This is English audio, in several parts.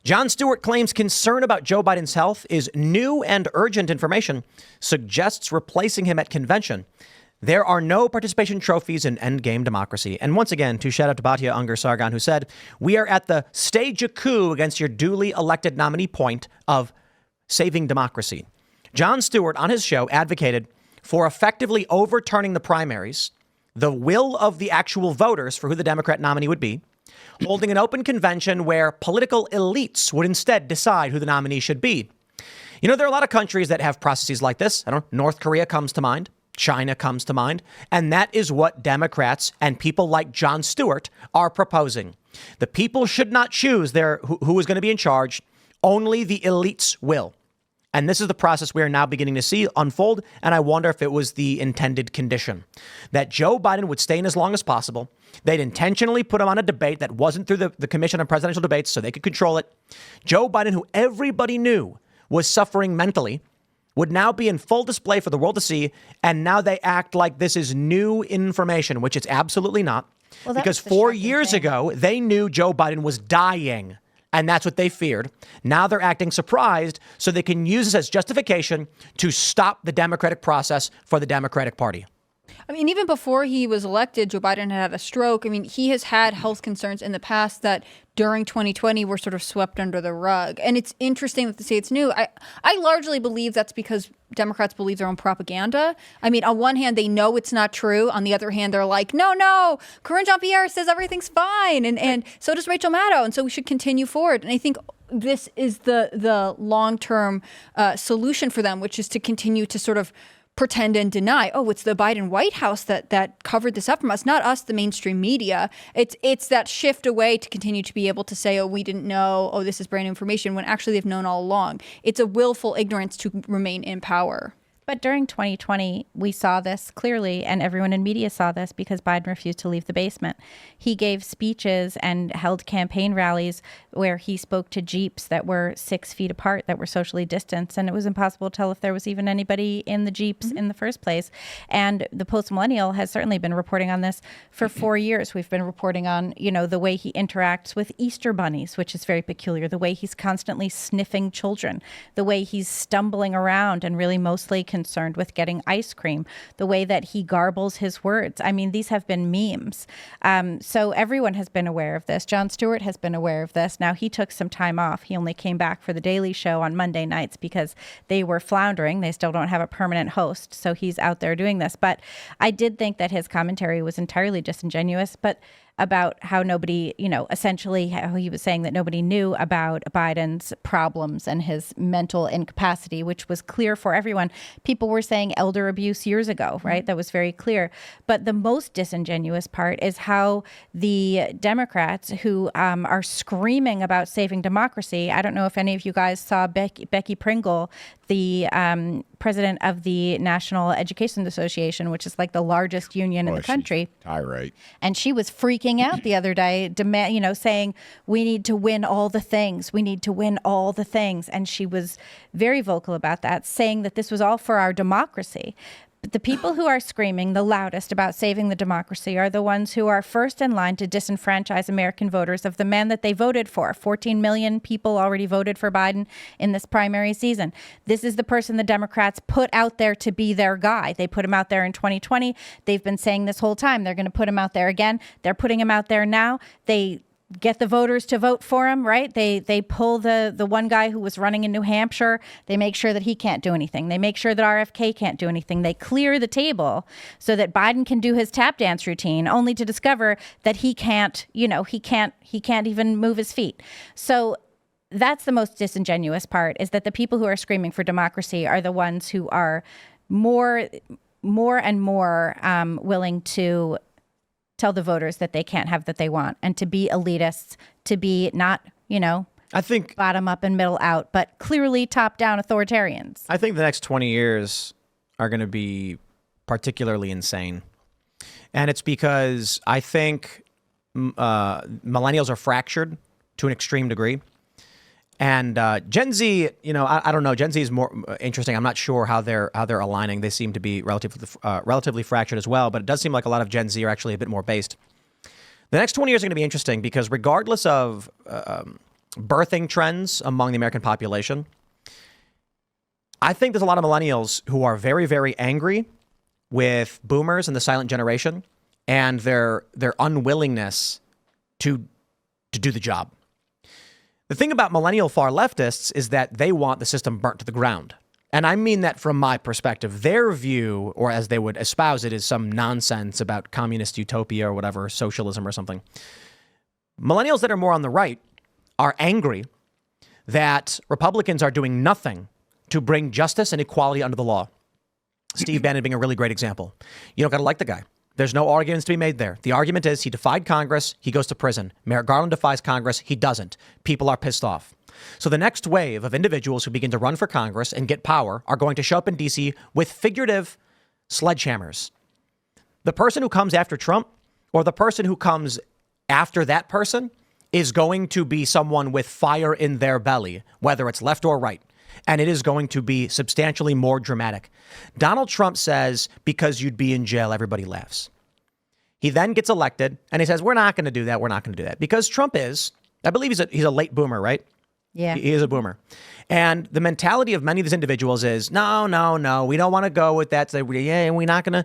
Jon Stewart claims concern about Joe Biden's health is new and urgent information, suggests replacing him at convention. There are no participation trophies in endgame democracy. And once again, to shout out to Batya Ungar Sargon, who said, we are at the stage a coup against your duly elected nominee point of saving democracy. Jon Stewart on his show advocated for effectively overturning the primaries, the will of the actual voters for who the Democrat nominee would be, holding an open convention where political elites would instead decide who the nominee should be. You know, there are a lot of countries that have processes like this. I don't know, North Korea comes to mind. China comes to mind. And that is what Democrats and people like Jon Stewart are proposing. The people should not choose who is going to be in charge. Only the elites will. And this is the process we are now beginning to see unfold. And I wonder if it was the intended condition that Joe Biden would stay in as long as possible. They'd intentionally put him on a debate that wasn't through the Commission on Presidential Debates so they could control it. Joe Biden, who everybody knew was suffering mentally, would now be in full display for the world to see. And now they act like this is new information, which it's absolutely not. Well, because 4 years ago, they knew Joe Biden was dying. And that's what they feared. Now they're acting surprised so they can use this as justification to stop the democratic process for the Democratic Party. I mean, even before he was elected, Joe Biden had a stroke. I mean, he has had health concerns in the past that during 2020 were sort of swept under the rug. And it's interesting that they say it's new. I largely believe that's because Democrats believe their own propaganda. I mean, on one hand, they know it's not true. On the other hand, they're like, no, Karine Jean-Pierre says everything's fine. And so does Rachel Maddow. And so we should continue forward. And I think this is the long-term solution for them, which is to continue to sort of pretend and deny, it's the Biden White House that covered this up from us, not us, the mainstream media. It's that shift away to continue to be able to say, we didn't know, this is brand new information, when actually they've known all along. It's a willful ignorance to remain in power. But during 2020, we saw this clearly, and everyone in media saw this because Biden refused to leave the basement. He gave speeches and held campaign rallies where he spoke to Jeeps that were 6 feet apart, that were socially distanced, and it was impossible to tell if there was even anybody in the Jeeps in the first place. And the Post-Millennial has certainly been reporting on this for 4 years. We've been reporting on, the way he interacts with Easter bunnies, which is very peculiar, the way he's constantly sniffing children, the way he's stumbling around and really mostly concerned with getting ice cream, the way that he garbles his words. I mean, these have been memes. So everyone has been aware of this. Jon Stewart has been aware of this. Now, he took some time off. He only came back for The Daily Show on Monday nights because they were floundering. They still don't have a permanent host. So he's out there doing this. But I did think that his commentary was entirely disingenuous, but about how nobody, essentially how he was saying that nobody knew about Biden's problems and his mental incapacity, which was clear for everyone. People were saying elder abuse years ago, right? That was very clear. But the most disingenuous part is how the Democrats who are screaming about saving democracy. I don't know if any of you guys saw Becky Pringle, the president of the National Education Association, which is like the largest union in the country. Tirade. And she was freaking out the other day, saying, we need to win all the things. We need to win all the things. And she was very vocal about that, saying that this was all for our democracy. But the people who are screaming the loudest about saving the democracy are the ones who are first in line to disenfranchise American voters of the man that they voted for. 14 million people already voted for Biden in this primary season. This is the person the Democrats put out there to be their guy. They put him out there in 2020. They've been saying this whole time they're going to put him out there again. They're putting him out there now. They get the voters to vote for him, right? They pull the one guy who was running in New Hampshire. They make sure that he can't do anything. They make sure that RFK can't do anything. They clear the table so that Biden can do his tap dance routine, only to discover that he can't even move his feet. So that's the most disingenuous part, is that the people who are screaming for democracy are the ones who are more and more willing to tell the voters that they can't have that they want, and to be elitists, to be not, I think bottom up and middle out, but clearly top down authoritarians. I think the next 20 years are going to be particularly insane. And it's because I think millennials are fractured to an extreme degree. And Gen Z, I don't know. Gen Z is more interesting. I'm not sure how they're aligning. They seem to be relatively fractured as well. But it does seem like a lot of Gen Z are actually a bit more based. The next 20 years are going to be interesting because regardless of birthing trends among the American population. I think there's a lot of millennials who are very, very angry with boomers and the silent generation and their unwillingness to do the job. The thing about millennial far leftists is that they want the system burnt to the ground. And I mean that from my perspective. Their view, or as they would espouse it, is some nonsense about communist utopia or whatever, socialism or something. Millennials that are more on the right are angry that Republicans are doing nothing to bring justice and equality under the law. Steve Bannon being a really great example. You don't got to like the guy. There's no arguments to be made there. The argument is he defied Congress, he goes to prison. Merrick Garland defies Congress, he doesn't. People are pissed off. So the next wave of individuals who begin to run for Congress and get power are going to show up in D.C. with figurative sledgehammers. The person who comes after Trump or the person who comes after that person is going to be someone with fire in their belly, whether it's left or right. And it is going to be substantially more dramatic. Donald Trump says, because you'd be in jail, everybody laughs. He then gets elected and he says, we're not going to do that. We're not going to do that. Because Trump is, I believe he's a late boomer, right? Yeah. He is a boomer. And the mentality of many of these individuals is, no, we don't want to go with that. So we're not going to.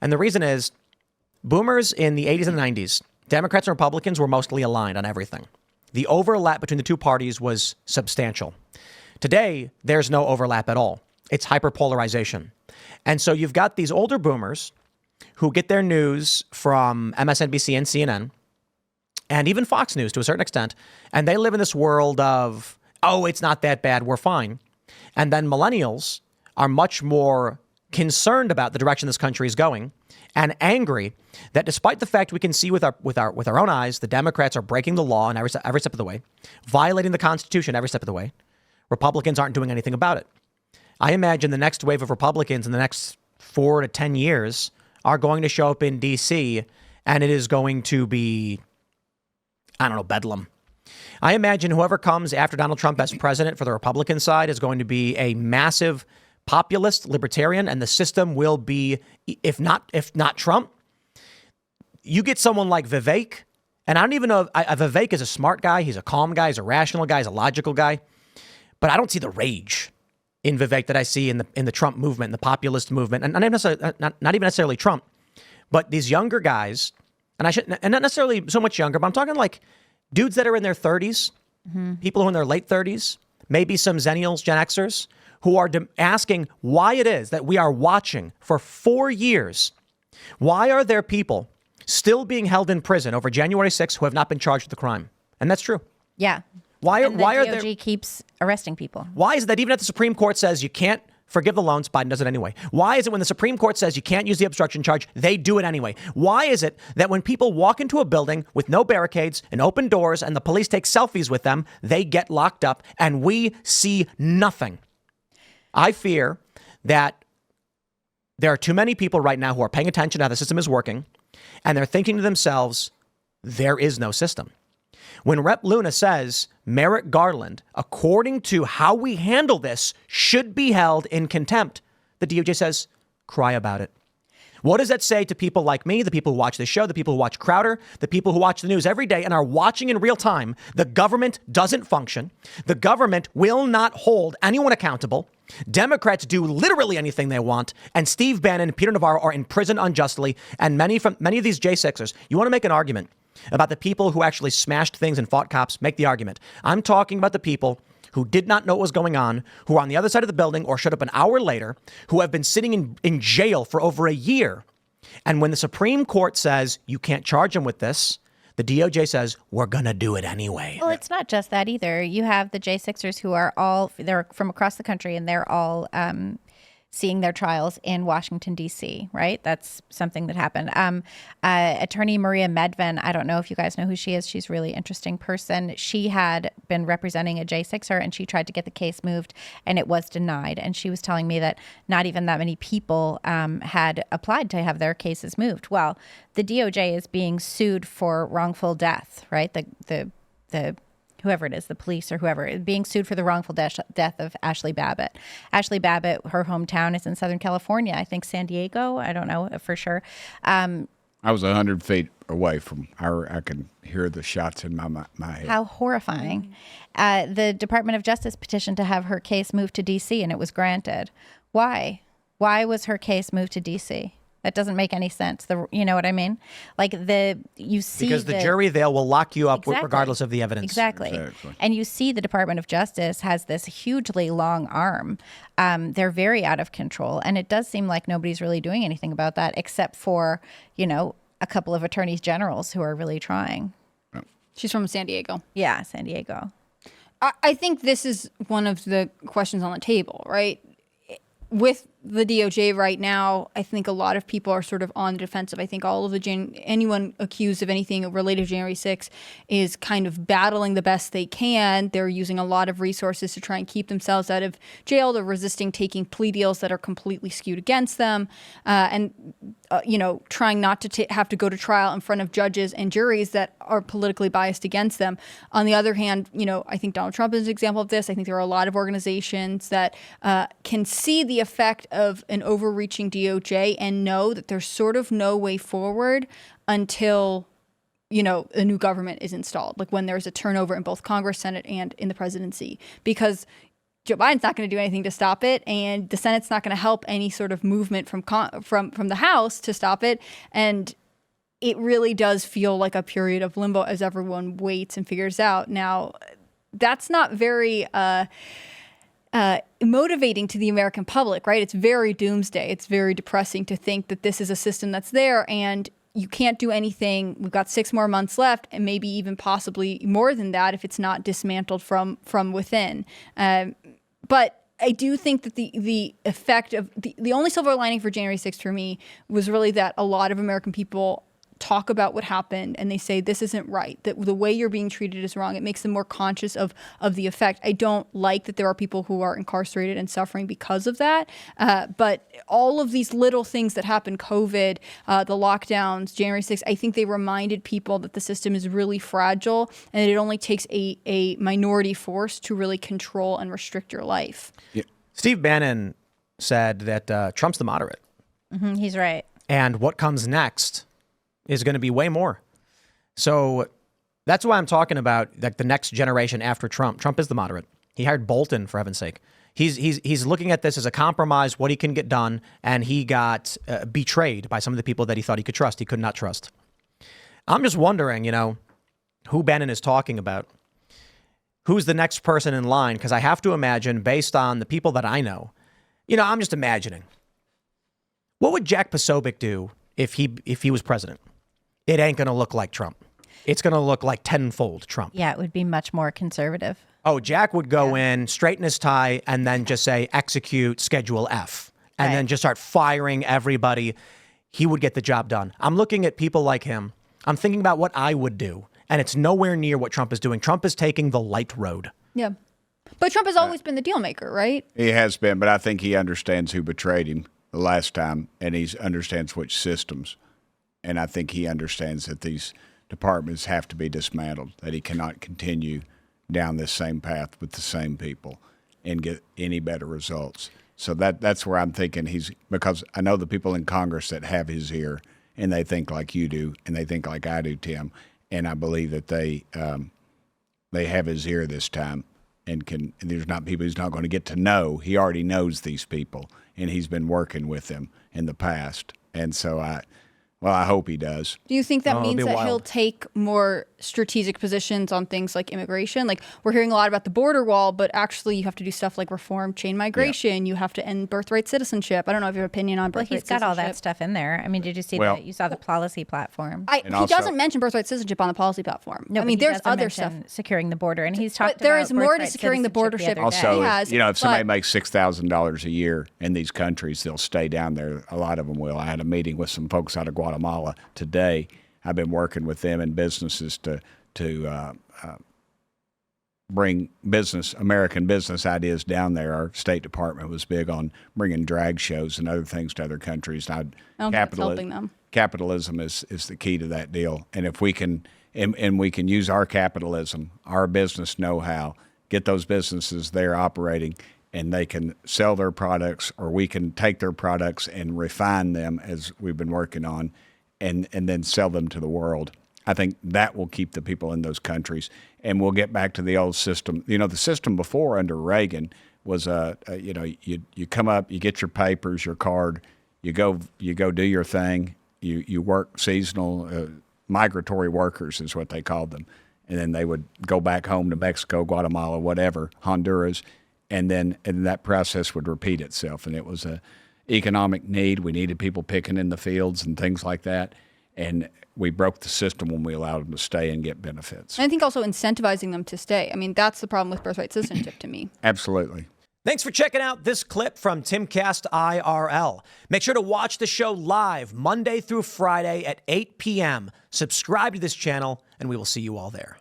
And the reason is boomers in the 80s and 90s, Democrats and Republicans were mostly aligned on everything. The overlap between the two parties was substantial. Today, there's no overlap at all. It's hyperpolarization. And so you've got these older boomers who get their news from MSNBC and CNN and even Fox News to a certain extent. And they live in this world of, oh, it's not that bad. We're fine. And then millennials are much more concerned about the direction this country is going and angry that despite the fact we can see with our own eyes, the Democrats are breaking the law in every step of the way, violating the Constitution every step of the way. Republicans aren't doing anything about it. I imagine the next wave of Republicans in the next 4 to 10 years are going to show up in D.C. and it is going to be, I don't know, bedlam. I imagine whoever comes after Donald Trump as president for the Republican side is going to be a massive populist libertarian, and the system will be, if not Trump, you get someone like Vivek. And I don't even know if Vivek is a smart guy. He's a calm guy. He's a rational guy. He's a logical guy. But I don't see the rage in Vivek that I see in the Trump movement, in the populist movement, and not even necessarily Trump, but these younger guys, and not necessarily so much younger, but I'm talking like dudes that are in their 30s, people who are in their late 30s, maybe some Zennials, Gen Xers, who are asking why it is that we are watching for 4 years. Why are there people still being held in prison over January 6th who have not been charged with the crime? And that's true. Yeah. Why and the are DOJ there keeps arresting people? Why is it that even if the Supreme Court says you can't forgive the loans, Biden does it anyway? Why is it when the Supreme Court says you can't use the obstruction charge, they do it anyway? Why is it that when people walk into a building with no barricades and open doors and the police take selfies with them, they get locked up and we see nothing? I fear that there are too many people right now who are paying attention to how the system is working, and they're thinking to themselves, there is no system. When Rep. Luna says Merrick Garland, according to how we handle this, should be held in contempt, the DOJ says, cry about it. What does that say to people like me, the people who watch this show, the people who watch Crowder, the people who watch the news every day and are watching in real time? The government doesn't function. The government will not hold anyone accountable. Democrats do literally anything they want. And Steve Bannon and Peter Navarro are in prison unjustly. And many of these J6ers, you want to make an argument about the people who actually smashed things and fought cops, make the argument. I'm talking about the people who did not know what was going on, who are on the other side of the building or showed up an hour later, who have been sitting in jail for over a year. And when the Supreme Court says you can't charge them with this, the DOJ says we're going to do it anyway. Well, it's not just that either. You have the J6ers who are they're from across the country and they're all seeing their trials in Washington, D.C., right? That's something that happened. Attorney Maria Medvin, I don't know if you guys know who she is. She's a really interesting person. She had been representing a J6er and she tried to get the case moved and it was denied. And she was telling me that not even that many people had applied to have their cases moved. Well, the DOJ is being sued for wrongful death, right? The whoever it is, the police or whoever, being sued for the wrongful death of Ashley Babbitt. Ashley Babbitt, her hometown is in Southern California, I think San Diego, I don't know for sure. I was 100 feet away from her. I could hear the shots in my head. How horrifying. The Department of Justice petitioned to have her case moved to D.C., and it was granted. Why? Why was her case moved to D.C.? That doesn't make any sense. You know what I mean? Like you see because the jury there will lock you up Exactly. regardless of the evidence. Exactly. And you see the Department of Justice has this hugely long arm. They're very out of control. And it does seem like nobody's really doing anything about that except for, a couple of attorneys generals who are really trying. She's from San Diego. Yeah, San Diego. I think this is one of the questions on the table, right? With the DOJ right now, I think a lot of people are sort of on the defensive. I think all of anyone accused of anything related to January 6th is kind of battling the best they can. They're using a lot of resources to try and keep themselves out of jail. They're resisting taking plea deals that are completely skewed against them, and trying not to have to go to trial in front of judges and juries that are politically biased against them. On the other hand, I think Donald Trump is an example of this. I think there are a lot of organizations that can see the effect of an overreaching DOJ and know that there's sort of no way forward until a new government is installed, like when there's a turnover in both Congress, Senate, and in the presidency, because Joe Biden's not going to do anything to stop it, and the Senate's not going to help any sort of movement from the House to stop it, and it really does feel like a period of limbo as everyone waits and figures out. Now, that's not very motivating to the American public, right? It's very doomsday. It's very depressing to think that this is a system that's there and you can't do anything. We've got 6 more months left, and maybe even possibly more than that if it's not dismantled from within. But I do think that the effect of the only silver lining for January 6th for me was really that a lot of American people talk about what happened and they say this isn't right, that the way you're being treated is wrong. It makes them more conscious of the effect. I don't like that there are people who are incarcerated and suffering because of that, but all of these little things that happened, COVID, the lockdowns, January 6th, I think they reminded people that the system is really fragile and it only takes a minority force to really control and restrict your life. Yeah. Steve Bannon said that Trump's the moderate. Mm-hmm, he's right. And what comes next is going to be way more. So that's why I'm talking about like the next generation after Trump. Trump is the moderate. He hired Bolton, for heaven's sake. He's looking at this as a compromise, what he can get done, and he got betrayed by some of the people that he thought he could trust. He could not trust. I'm just wondering, who Bannon is talking about. Who's the next person in line? Because I have to imagine, based on the people that I know, I'm just imagining. What would Jack Posobiec do if he was president? It ain't going to look like Trump. It's going to look like tenfold Trump. Yeah, it would be much more conservative. Oh, Jack would go in, straighten his tie, and then just say, execute Schedule F, and then just start firing everybody. He would get the job done. I'm looking at people like him. I'm thinking about what I would do, and it's nowhere near what Trump is doing. Trump is taking the light road. Yeah. But Trump has always been the deal maker, right? He has been, but I think he understands who betrayed him the last time, and he understands which systems. And I think he understands that these departments have to be dismantled, that he cannot continue down this same path with the same people and get any better results. So that's where I'm thinking because I know the people in Congress that have his ear, and they think like you do, and they think like I do, Tim, and I believe that they have his ear this time, and there's not people he's not going to get to know. He already knows these people, and he's been working with them in the past, and so I hope he does. Do you think that means that he'll take more strategic positions on things like immigration? Like, we're hearing a lot about the border wall, but actually you have to do stuff like reform chain migration. Yeah. You have to end birthright citizenship. I don't know if you have an opinion on birthright citizenship. Well, he's got all that stuff in there. I mean, did you see that? You saw the policy platform. He doesn't mention birthright citizenship on the policy platform. No, I mean, there's other stuff. Securing the border, and he's talked about there is more to securing the border. Also, if somebody makes $6,000 a year in these countries, they'll stay down there. A lot of them will. I had a meeting with some folks out of Guatemala today. I've been working with them and businesses to bring American business ideas down there. Our State Department was big on bringing drag shows and other things to other countries. Helping them. Capitalism is the key to that deal. And if we can, and we can use our capitalism, our business know-how, get those businesses there operating, and they can sell their products, or we can take their products and refine them as we've been working on, and then sell them to the world. I think that will keep the people in those countries, and we'll get back to the old system. You know, the system before under Reagan was, you come up, you get your papers, your card, you go do your thing. You work seasonal, migratory workers is what they called them, and then they would go back home to Mexico, Guatemala, whatever, Honduras, and that process would repeat itself. And it was a economic need. We needed people picking in the fields and things like that, and we broke the system when we allowed them to stay and get benefits. And I think also incentivizing them to stay. I mean, that's the problem with birthright citizenship to me. Absolutely. Thanks for checking out this clip from Timcast IRL. Make sure to watch the show live Monday through Friday at 8 p.m. Subscribe to this channel, and we will see you all there.